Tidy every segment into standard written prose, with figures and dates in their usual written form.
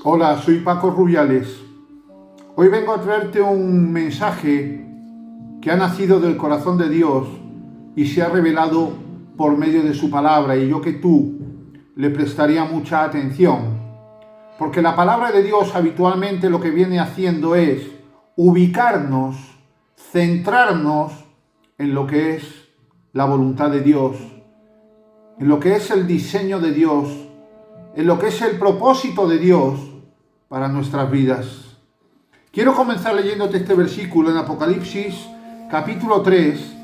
Hola, soy Paco Rubiales. Hoy vengo a traerte un mensaje que ha nacido del corazón de Dios y se ha revelado por medio de su palabra, y yo que tú le prestaría mucha atención, porque la palabra de Dios habitualmente lo que viene haciendo es ubicarnos, centrarnos en lo que es la voluntad de Dios, en lo que es el diseño de Dios, en lo que es el propósito de Dios para nuestras vidas. Quiero comenzar leyéndote este versículo en Apocalipsis capítulo 3,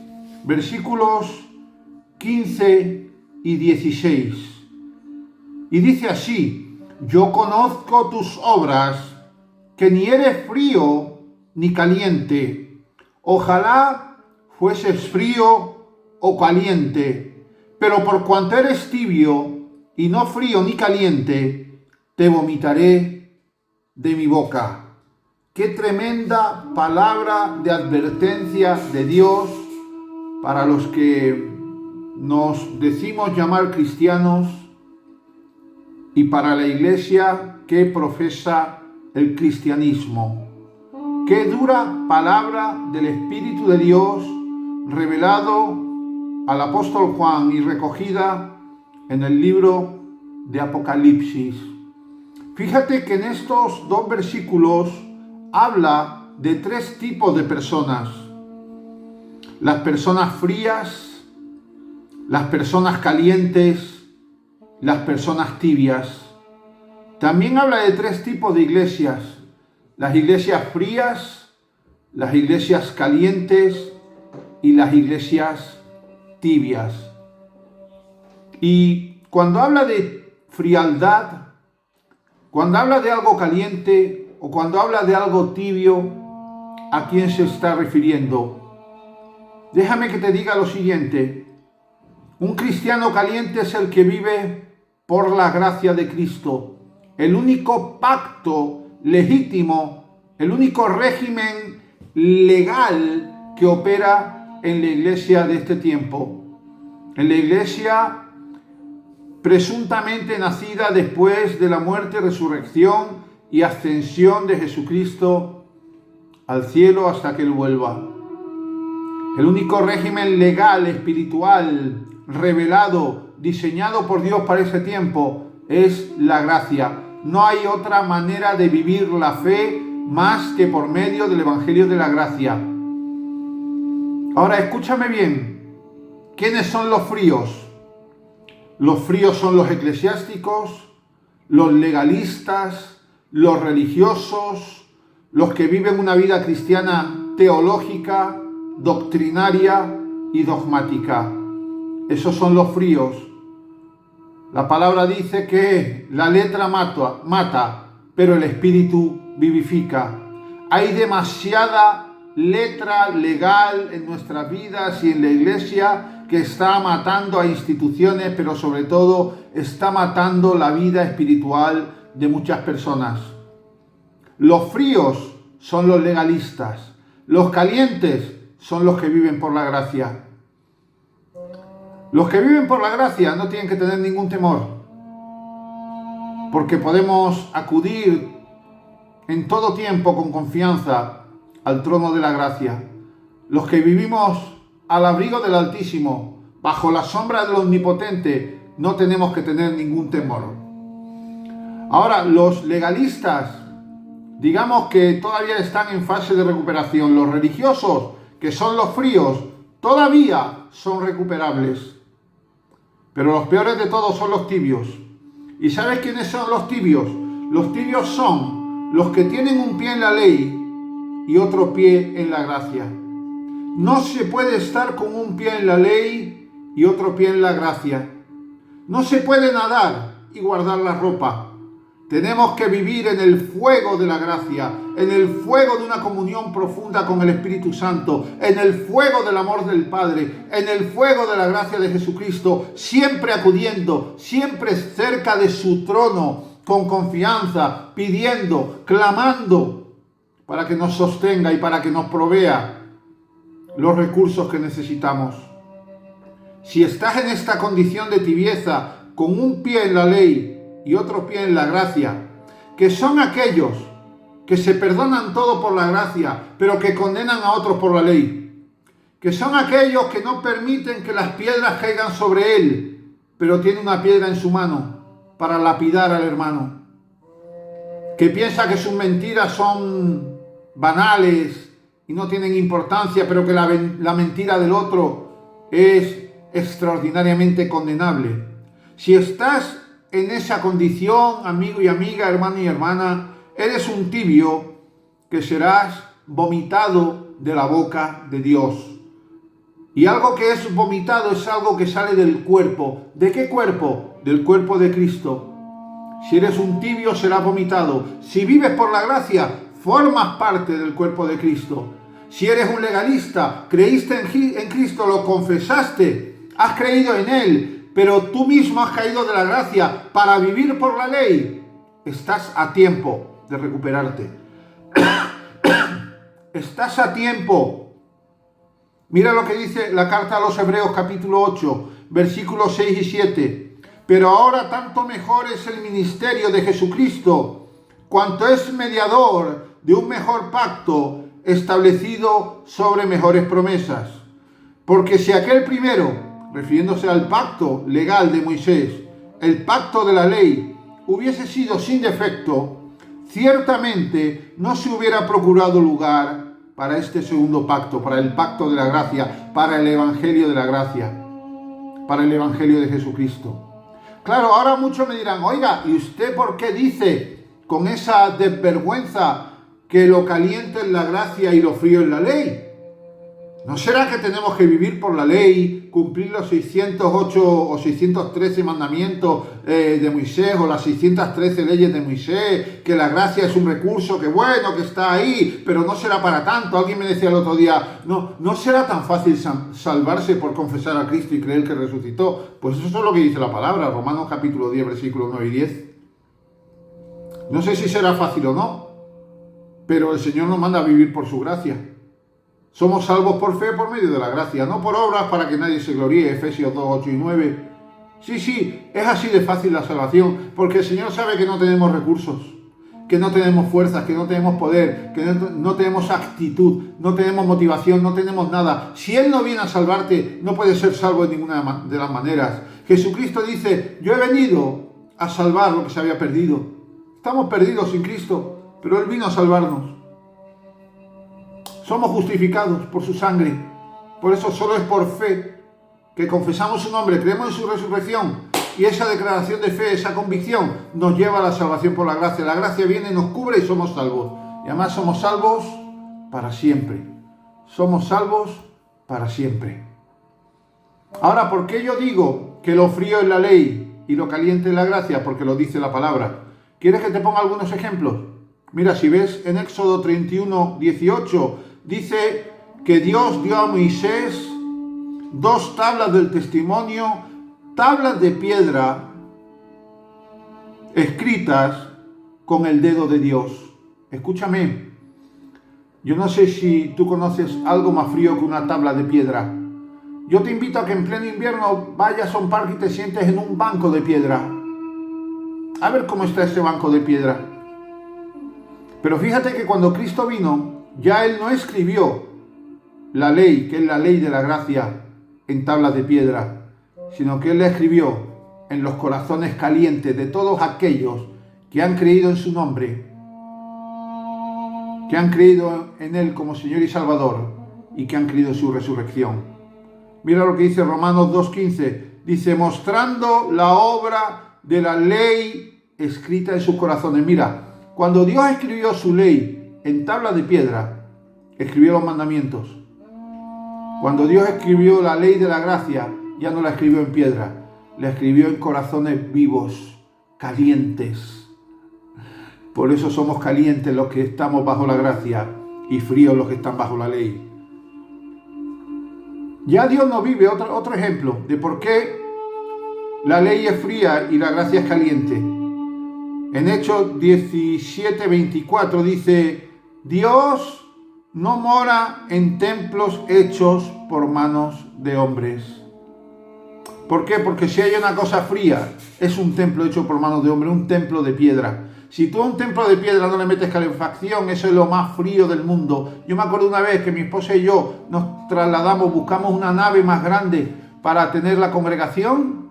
versículos 15 y 16. Y dice así: yo conozco tus obras, que ni eres frío ni caliente. Ojalá fueses frío o caliente, pero por cuanto eres tibio y no frío ni caliente, te vomitaré de mi boca. Qué tremenda palabra de advertencia de Dios para los que nos decimos llamar cristianos y para la iglesia que profesa el cristianismo. Qué dura palabra del Espíritu de Dios revelado al apóstol Juan y recogida en el libro de Apocalipsis. Fíjate que en estos dos versículos habla de tres tipos de personas: las personas frías, las personas calientes, las personas tibias. También habla de tres tipos de iglesias: las iglesias frías, las iglesias calientes y las iglesias tibias. Y cuando habla de frialdad, cuando habla de algo caliente o cuando habla de algo tibio, ¿a quién se está refiriendo? Déjame que te diga lo siguiente: un cristiano caliente es el que vive por la gracia de Cristo, el único pacto legítimo, el único régimen legal que opera en la iglesia de este tiempo, en la iglesia presuntamente nacida después de la muerte, resurrección y ascensión de Jesucristo al cielo hasta que Él vuelva. El único régimen legal, espiritual, revelado, diseñado por Dios para ese tiempo es la gracia. No hay otra manera de vivir la fe más que por medio del Evangelio de la gracia. Ahora escúchame bien. ¿Quiénes son los fríos? Los fríos son los eclesiásticos, los legalistas, los religiosos, los que viven una vida cristiana teológica, doctrinaria y dogmática. Esos son los fríos. La palabra dice que la letra mata, pero el espíritu vivifica. Hay demasiada letra legal en nuestras vidas y en la iglesia que está matando a instituciones, pero sobre todo está matando la vida espiritual de muchas personas. Los fríos son los legalistas, los calientes son los que viven por la gracia. Los que viven por la gracia no tienen que tener ningún temor, porque podemos acudir en todo tiempo con confianza al trono de la gracia. Los que vivimos al abrigo del Altísimo, bajo la sombra del Omnipotente, no tenemos que tener ningún temor. Ahora, los legalistas, digamos que todavía están en fase de recuperación. Los religiosos, que son los fríos, todavía son recuperables. Pero los peores de todos son los tibios. ¿Y sabes quiénes son los tibios? Los tibios son los que tienen un pie en la ley y otro pie en la gracia. No se puede estar con un pie en la ley y otro pie en la gracia. No se puede nadar y guardar la ropa. Tenemos que vivir en el fuego de la gracia, en el fuego de una comunión profunda con el Espíritu Santo, en el fuego del amor del Padre, en el fuego de la gracia de Jesucristo, siempre acudiendo, siempre cerca de su trono, con confianza, pidiendo, clamando, para que nos sostenga y para que nos provea los recursos que necesitamos. Si estás en esta condición de tibieza, con un pie en la ley y otro pie en la gracia, que son aquellos que se perdonan todo por la gracia, pero que condenan a otros por la ley, que son aquellos que no permiten que las piedras caigan sobre él, pero tiene una piedra en su mano para lapidar al hermano, que piensa que sus mentiras son banales y no tienen importancia, pero que la mentira del otro es extraordinariamente condenable. Si estás en esa condición, amigo y amiga, hermano y hermana, eres un tibio que serás vomitado de la boca de Dios. Y algo que es vomitado es algo que sale del cuerpo. ¿De qué cuerpo? Del cuerpo de Cristo. Si eres un tibio, serás vomitado. Si vives por la gracia, formas parte del cuerpo de Cristo. Si eres un legalista, creíste en Cristo, lo confesaste, has creído en Él, pero tú mismo has caído de la gracia para vivir por la ley, estás a tiempo de recuperarte. Estás a tiempo. Mira lo que dice la carta a los Hebreos capítulo 8, versículos 6 y 7. Pero ahora tanto mejor es el ministerio de Jesucristo, cuanto es mediador de un mejor pacto establecido sobre mejores promesas. Porque si aquel primero, refiriéndose al pacto legal de Moisés, el pacto de la ley, hubiese sido sin defecto, ciertamente no se hubiera procurado lugar para este segundo pacto, para el pacto de la gracia, para el evangelio de la gracia, para el evangelio de Jesucristo. Claro, ahora muchos me dirán, oiga, ¿y usted por qué dice con esa desvergüenza que lo caliente es la gracia y lo frío es la ley? ¿No será que tenemos que vivir por la ley, cumplir los 608 o 613 mandamientos de Moisés o las 613 leyes de Moisés? Que la gracia es un recurso, que bueno, que está ahí, pero no será para tanto. Alguien me decía el otro día, no será tan fácil salvarse por confesar a Cristo y creer que resucitó. Pues eso es lo que dice la palabra, Romanos capítulo 10, versículos 9 y 10. No sé si será fácil o no, pero el Señor nos manda a vivir por su gracia. Somos salvos por fe por medio de la gracia, no por obras para que nadie se gloríe, Efesios 2, 8 y 9. Sí, es así de fácil la salvación, porque el Señor sabe que no tenemos recursos, que no tenemos fuerzas, que no tenemos poder, que no tenemos actitud, no tenemos motivación, no tenemos nada. Si Él no viene a salvarte, no puedes ser salvo de ninguna de las maneras. Jesucristo dice, yo he venido a salvar lo que se había perdido. Estamos perdidos sin Cristo, pero Él vino a salvarnos. Somos justificados por su sangre. Por eso solo es por fe que confesamos su nombre, creemos en su resurrección, y esa declaración de fe, esa convicción, nos lleva a la salvación por la gracia. La gracia viene, nos cubre y somos salvos. Y además somos salvos para siempre. Somos salvos para siempre. Ahora, ¿por qué yo digo que lo frío es la ley y lo caliente es la gracia? Porque lo dice la palabra. ¿Quieres que te ponga algunos ejemplos? Mira, si ves en Éxodo 31, 18, dice que Dios dio a Moisés 2 tablas del testimonio, tablas de piedra escritas con el dedo de Dios. Escúchame, yo no sé si tú conoces algo más frío que una tabla de piedra. Yo te invito a que en pleno invierno vayas a un parque y te sientes en un banco de piedra. A ver cómo está ese banco de piedra. Pero fíjate que cuando Cristo vino, ya Él no escribió la ley, que es la ley de la gracia, en tablas de piedra, sino que Él la escribió en los corazones calientes de todos aquellos que han creído en su nombre, que han creído en Él como Señor y Salvador y que han creído en su resurrección. Mira lo que dice Romanos 2.15, dice, mostrando la obra de la ley escrita en sus corazones. Mira, cuando Dios escribió su ley en tablas de piedra, escribió los mandamientos. Cuando Dios escribió la ley de la gracia, ya no la escribió en piedra, la escribió en corazones vivos, calientes. Por eso somos calientes los que estamos bajo la gracia y fríos los que están bajo la ley. Ya Dios nos vive otro ejemplo de por qué la ley es fría y la gracia es caliente. En Hechos 17:24 dice, Dios no mora en templos hechos por manos de hombres. ¿Por qué? Porque si hay una cosa fría, es un templo hecho por manos de hombre, un templo de piedra. Si tú a un templo de piedra no le metes calefacción, eso es lo más frío del mundo. Yo me acuerdo una vez que mi esposa y yo nos trasladamos, buscamos una nave más grande para tener la congregación,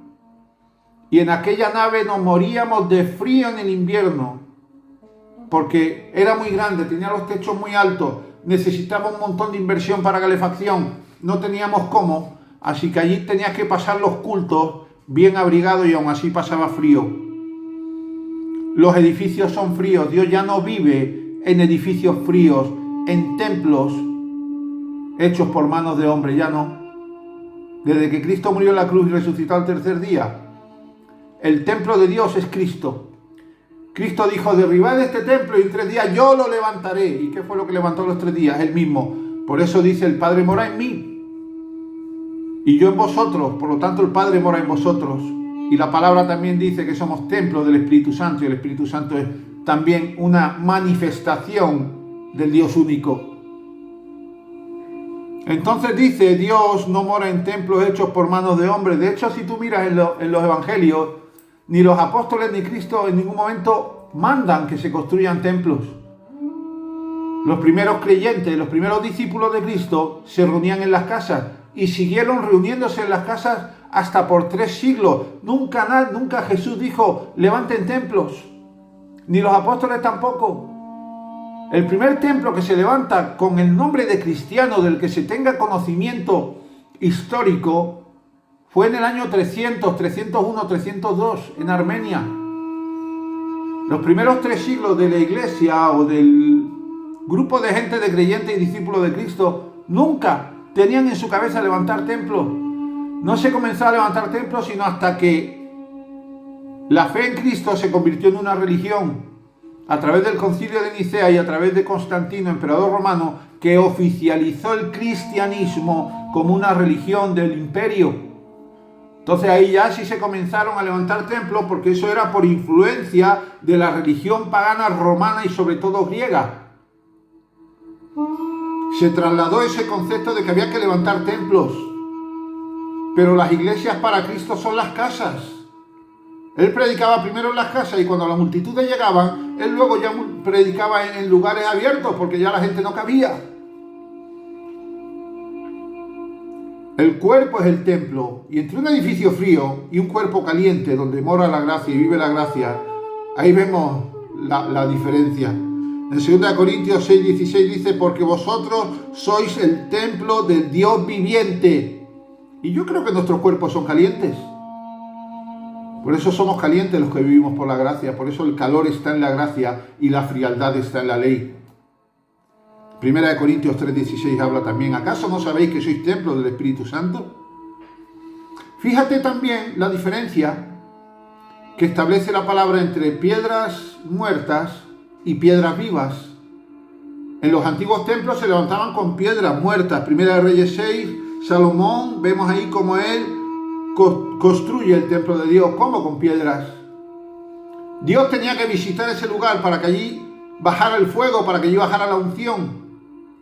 y en aquella nave nos moríamos de frío en el invierno, porque era muy grande, tenía los techos muy altos, necesitaba un montón de inversión para calefacción, no teníamos cómo, así que allí tenías que pasar los cultos bien abrigado y aún así pasaba frío. Los edificios son fríos. Dios ya no vive en edificios fríos, en templos hechos por manos de hombres, ya no. Desde que Cristo murió en la cruz y resucitó al tercer día, el templo de Dios es Cristo. Cristo dijo: derribad este templo y en 3 días yo lo levantaré. ¿Y qué fue lo que levantó los 3 días? Él mismo. Por eso dice: el Padre mora en mí y yo en vosotros, por lo tanto el Padre mora en vosotros. Y la palabra también dice que somos templos del Espíritu Santo, y el Espíritu Santo es también una manifestación del Dios único. Entonces dice: Dios no mora en templos hechos por manos de hombres. De hecho, si tú miras en los evangelios, ni los apóstoles ni Cristo en ningún momento mandan que se construyan templos. Los primeros creyentes, los primeros discípulos de Cristo se reunían en las casas y siguieron reuniéndose en las casas hasta por 3 siglos. Nunca Jesús dijo: levanten templos, ni los apóstoles tampoco. El primer templo que se levanta con el nombre de cristiano, del que se tenga conocimiento histórico, fue en el año 300, 301, 302, en Armenia. Los primeros 3 siglos de la iglesia o del grupo de gente de creyentes y discípulos de Cristo nunca tenían en su cabeza levantar templos. No se comenzó a levantar templos sino hasta que la fe en Cristo se convirtió en una religión a través del concilio de Nicea y a través de Constantino, emperador romano, que oficializó el cristianismo como una religión del imperio. Entonces ahí ya sí se comenzaron a levantar templos, porque eso era por influencia de la religión pagana romana y sobre todo griega. Se trasladó ese concepto de que había que levantar templos. Pero las iglesias para Cristo son las casas. Él predicaba primero en las casas y cuando las multitudes llegaban, él luego ya predicaba en lugares abiertos porque ya la gente no cabía. El cuerpo es el templo, y entre un edificio frío y un cuerpo caliente donde mora la gracia y vive la gracia, ahí vemos la diferencia. En 2 Corintios 6:16 dice: porque vosotros sois el templo del Dios viviente. Y yo creo que nuestros cuerpos son calientes. Por eso somos calientes los que vivimos por la gracia. Por eso el calor está en la gracia y la frialdad está en la ley. 1 Corintios 3:16 habla también: ¿acaso no sabéis que sois templo del Espíritu Santo? Fíjate también la diferencia que establece la palabra entre piedras muertas y piedras vivas. En los antiguos templos se levantaban con piedras muertas. 1 Reyes 6, Salomón, vemos ahí cómo él construye el templo de Dios, como con piedras. Dios tenía que visitar ese lugar para que allí bajara el fuego, para que allí bajara la unción,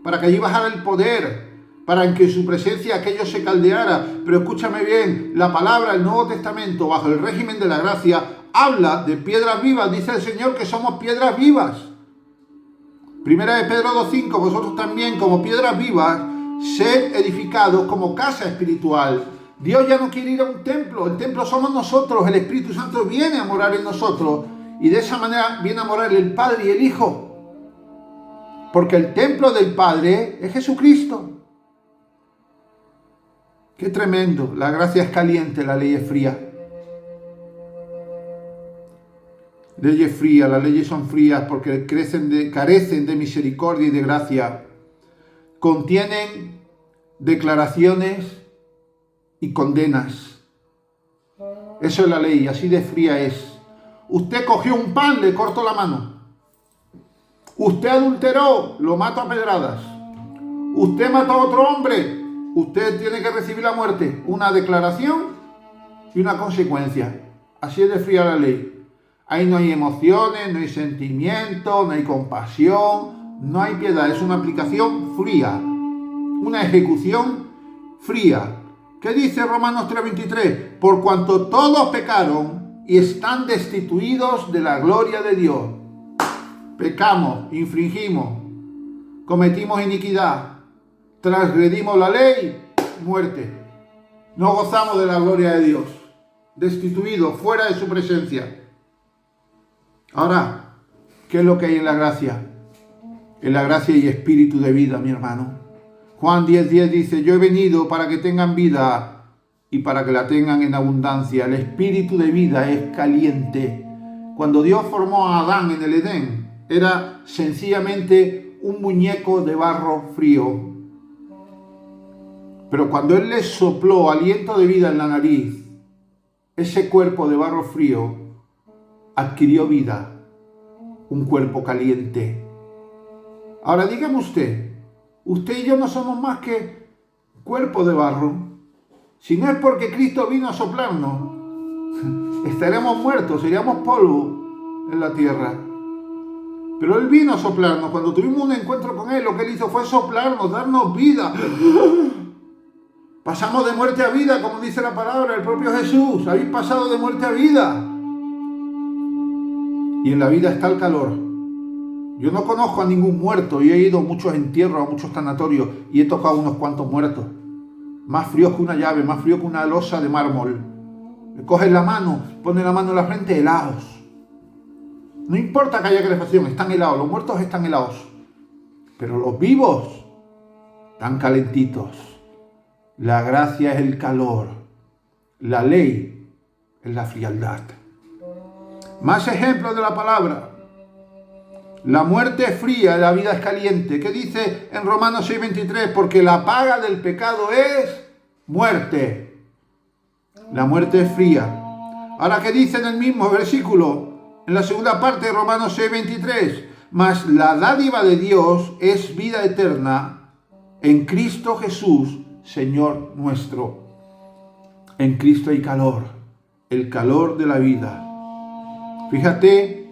para que allí bajara el poder, para que en su presencia aquello se caldeara. Pero escúchame bien, la palabra, el Nuevo Testamento, bajo el régimen de la gracia, habla de piedras vivas. Dice el Señor que somos piedras vivas. 1 Pedro 2:5, vosotros también como piedras vivas, sed edificados como casa espiritual. Dios ya no quiere ir a un templo, el templo somos nosotros, el Espíritu Santo viene a morar en nosotros y de esa manera viene a morar el Padre y el Hijo. Porque el templo del Padre es Jesucristo. Qué tremendo, la gracia es caliente, la ley es fría. Leyes frías, las leyes son frías porque carecen de misericordia y de gracia. Contienen declaraciones y condenas. Eso es la ley, así de fría es. Usted cogió un pan, le corto la mano. Usted adulteró, lo mato a pedradas. Usted mató a otro hombre, usted tiene que recibir la muerte. Una declaración y una consecuencia. Así es de fría la ley. Ahí no hay emociones, no hay sentimientos, no hay compasión, no hay piedad. Es una aplicación fría, una ejecución fría. ¿Qué dice Romanos 3:23? Por cuanto todos pecaron y están destituidos de la gloria de Dios. pecamos, infringimos, cometimos iniquidad, transgredimos la ley, muerte. No gozamos de la gloria de Dios, destituidos, fuera de su presencia. Ahora, ¿qué es lo que hay en la gracia? En la gracia hay espíritu de vida, mi hermano. Juan 10:10 dice, yo he venido para que tengan vida y para que la tengan en abundancia. El espíritu de vida es caliente. Cuando Dios formó a Adán en el Edén, era sencillamente un muñeco de barro frío. Pero cuando Él le sopló aliento de vida en la nariz, ese cuerpo de barro frío adquirió vida, un cuerpo caliente. Ahora dígame usted y yo no somos más que cuerpo de barro. Si no es porque Cristo vino a soplarnos, estaremos muertos, seríamos polvo en la tierra. Pero Él vino a soplarnos. Cuando tuvimos un encuentro con Él, lo que Él hizo fue soplarnos, darnos vida. Pasamos de muerte a vida, como dice la palabra, el propio Jesús. Habéis pasado de muerte a vida. Y en la vida está el calor. Yo no conozco a ningún muerto y he ido a muchos entierros, a muchos sanatorios y he tocado unos cuantos muertos. Más fríos que una llave, más frío que una losa de mármol. Le coges la mano, pones la mano en la frente, helados. No importa que haya calefacción, están helados, los muertos están helados. Pero los vivos están calentitos. La gracia es el calor. La ley es la frialdad. Más ejemplos de la palabra. La muerte es fría, la vida es caliente. ¿Qué dice en Romanos 6:23? Porque la paga del pecado es muerte. La muerte es fría. Ahora, ¿qué dice en el mismo versículo? En la segunda parte de Romanos 6:23. Mas la dádiva de Dios es vida eterna en Cristo Jesús, Señor nuestro. En Cristo hay calor, el calor de la vida. Fíjate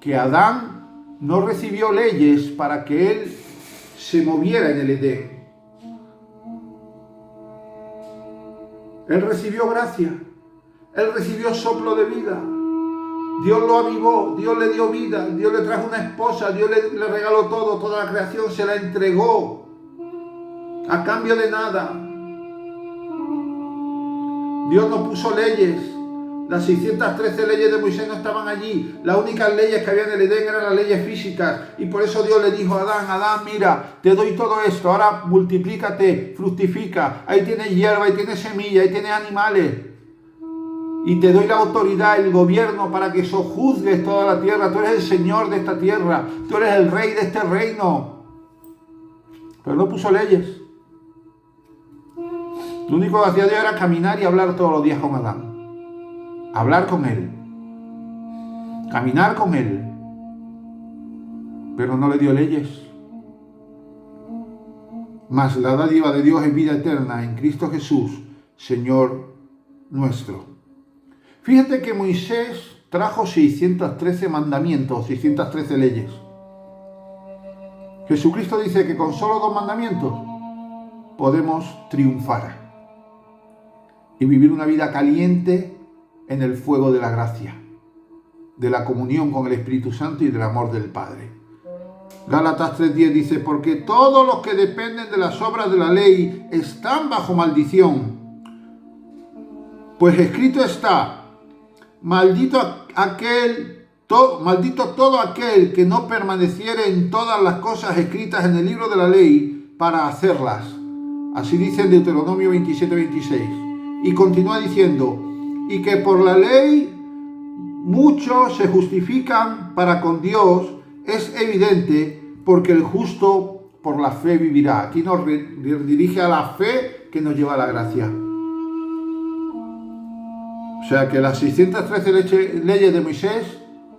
que Adán no recibió leyes para que él se moviera en el Edén. Él recibió gracia. Él recibió soplo de vida. Dios lo avivó. Dios le dio vida. Dios le trajo una esposa. Dios le regaló todo. Toda la creación se la entregó a cambio de nada. Dios no puso leyes. Las 613 leyes de Moisés no estaban allí. Las únicas leyes que había en el Edén eran las leyes físicas. Y por eso Dios le dijo a Adán, Adán, mira, te doy todo esto. Ahora multiplícate, fructifica. Ahí tienes hierba, ahí tienes semilla, ahí tienes animales. Y te doy la autoridad, el gobierno para que sojuzgues toda la tierra. Tú eres el Señor de esta tierra. Tú eres el rey de este reino. Pero no puso leyes. Lo único que hacía Dios era caminar y hablar todos los días con Adán. Hablar con Él, caminar con Él, pero no le dio leyes. Mas la dádiva de Dios es vida eterna en Cristo Jesús, Señor nuestro. Fíjate que Moisés trajo 613 mandamientos, 613 leyes. Jesucristo dice que con solo 2 mandamientos podemos triunfar y vivir una vida caliente en el fuego de la gracia, de la comunión con el Espíritu Santo y del amor del Padre. Gálatas 3:10 dice, porque todos los que dependen de las obras de la ley están bajo maldición. Pues escrito está, maldito todo aquel que no permaneciere en todas las cosas escritas en el libro de la ley para hacerlas. Así dice en Deuteronomio 27:26. Y continúa diciendo, y que por la ley muchos se justifican para con Dios, es evidente, porque el justo por la fe vivirá. Aquí nos dirige a la fe que nos lleva a la gracia. O sea que las 613 leyes de Moisés,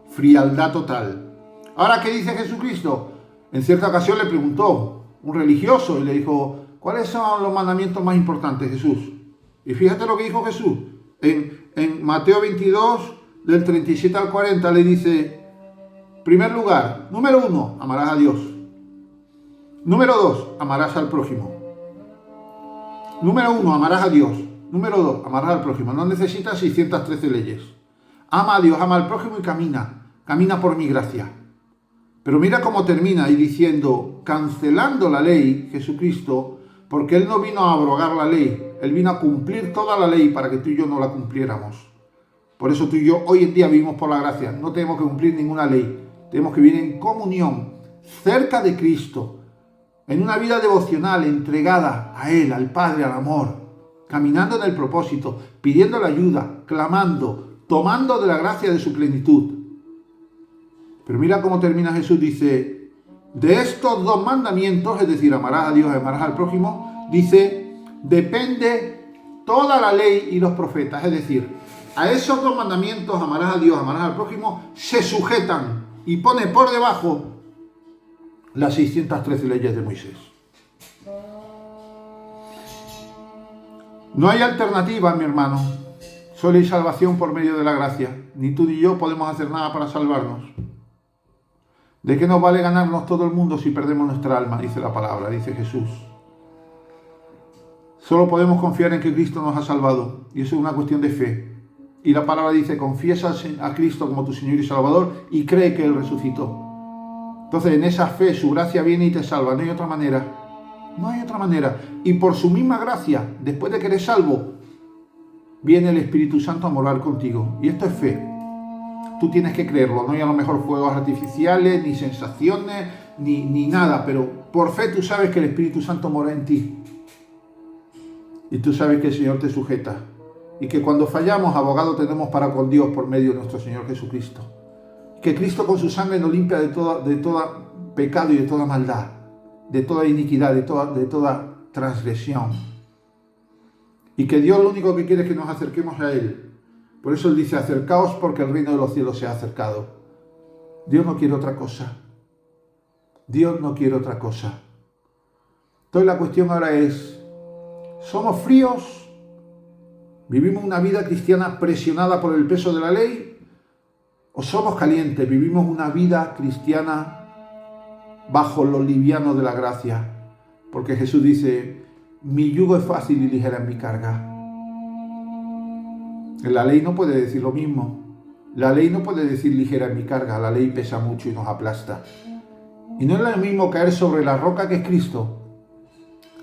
frialdad total. Ahora, ¿qué dice Jesucristo? En cierta ocasión le preguntó un religioso y le dijo, ¿cuáles son los mandamientos más importantes, Jesús? Y fíjate lo que dijo Jesús. En Mateo 22, del 37 al 40, le dice, primer lugar, número 1, amarás a Dios. Número 2, amarás al prójimo. Número 1, amarás a Dios. Número 2, amarás al prójimo. No necesitas 613 leyes. Ama a Dios, ama al prójimo y camina. Camina por mi gracia. Pero mira cómo termina y diciendo, cancelando la ley, Jesucristo, porque Él no vino a abrogar la ley, Él vino a cumplir toda la ley para que tú y yo no la cumpliéramos. Por eso tú y yo hoy en día vivimos por la gracia, no tenemos que cumplir ninguna ley, tenemos que vivir en comunión, cerca de Cristo, en una vida devocional, entregada a Él, al Padre, al amor, caminando en el propósito, pidiendo la ayuda, clamando, tomando de la gracia de su plenitud. Pero mira cómo termina Jesús, dice, de estos dos mandamientos, es decir, amarás a Dios y amarás al prójimo, dice, depende toda la ley y los profetas. Es decir, a esos dos mandamientos, amarás a Dios, amarás al prójimo, se sujetan y pone por debajo las 613 leyes de Moisés. No hay alternativa, mi hermano. Solo hay salvación por medio de la gracia. Ni tú ni yo podemos hacer nada para salvarnos. ¿De qué nos vale ganarnos todo el mundo si perdemos nuestra alma? Dice la palabra, dice Jesús. Solo podemos confiar en que Cristo nos ha salvado. Y eso es una cuestión de fe. Y la palabra dice, confiesa a Cristo como tu Señor y Salvador y cree que Él resucitó. Entonces en esa fe su gracia viene y te salva. No hay otra manera. No hay otra manera. Y por su misma gracia, después de que eres salvo, viene el Espíritu Santo a morar contigo. Y esto es fe. Tú tienes que creerlo. No hay a lo mejor fuegos artificiales, ni sensaciones, ni nada. Pero por fe tú sabes que el Espíritu Santo mora en ti. Y tú sabes que el Señor te sujeta. Y que cuando fallamos, abogado tenemos para con Dios por medio de nuestro Señor Jesucristo. Que Cristo con su sangre nos limpia de todo pecado y de toda maldad, de toda iniquidad, de toda transgresión. Y que Dios lo único que quiere es que nos acerquemos a Él. Por eso Él dice, acercaos porque el reino de los cielos se ha acercado. Dios no quiere otra cosa. Dios no quiere otra cosa. Entonces la cuestión ahora es, ¿somos fríos? ¿Vivimos una vida cristiana presionada por el peso de la ley? ¿O somos calientes? ¿Vivimos una vida cristiana bajo lo liviano de la gracia? Porque Jesús dice, mi yugo es fácil y ligera es mi carga. La ley no puede decir lo mismo. La ley no puede decir ligera es mi carga. La ley pesa mucho y nos aplasta. Y no es lo mismo caer sobre la roca que es Cristo,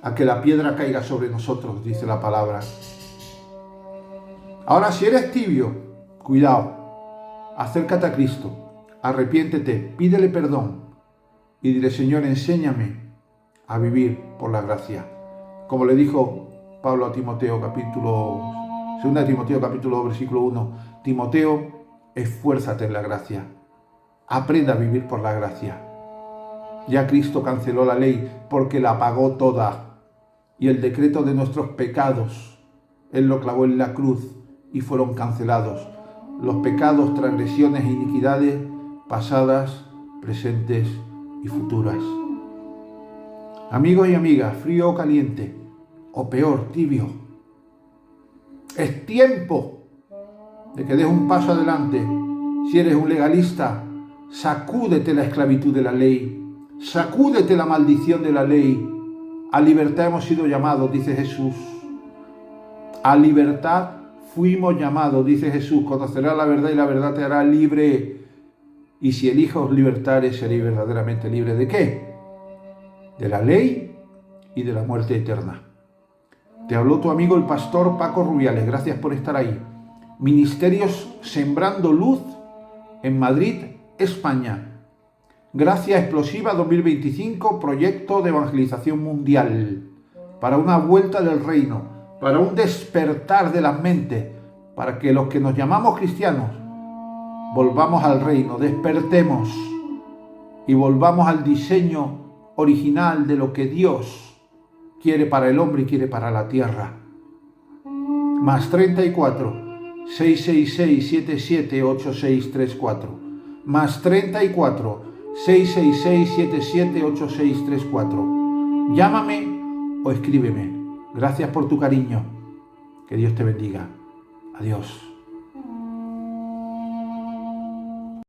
a que la piedra caiga sobre nosotros, dice la palabra. Ahora, si eres tibio, cuidado, acércate a Cristo, arrepiéntete, pídele perdón y dile, Señor, enséñame a vivir por la gracia. Como le dijo Pablo a Timoteo, 2 Timoteo capítulo versículo 1, Timoteo, esfuérzate en la gracia, aprenda a vivir por la gracia. Ya Cristo canceló la ley porque la pagó toda y el decreto de nuestros pecados, Él lo clavó en la cruz y fueron cancelados. Los pecados, transgresiones e iniquidades pasadas, presentes y futuras. Amigos y amigas, frío o caliente, o peor, tibio, es tiempo de que des un paso adelante. Si eres un legalista, sacúdete la esclavitud de la ley, sacúdete la maldición de la ley. A libertad hemos sido llamados, dice Jesús. A libertad fuimos llamados, dice Jesús. Conocerás la verdad y la verdad te hará libre. Y si eliges libertares, seréis verdaderamente libres. ¿De qué? De la ley y de la muerte eterna. Te habló tu amigo el pastor Paco Rubiales. Gracias por estar ahí. Ministerios Sembrando Luz en Madrid, España. Gracia Explosiva 2025, proyecto de evangelización mundial. Para una vuelta del reino, para un despertar de las mentes, para que los que nos llamamos cristianos volvamos al reino, despertemos y volvamos al diseño original de lo que Dios quiere para el hombre y quiere para la tierra. Más 34 666 778634. Más 34 666 778634. Llámame o escríbeme. Gracias por tu cariño. Que Dios te bendiga. Adiós.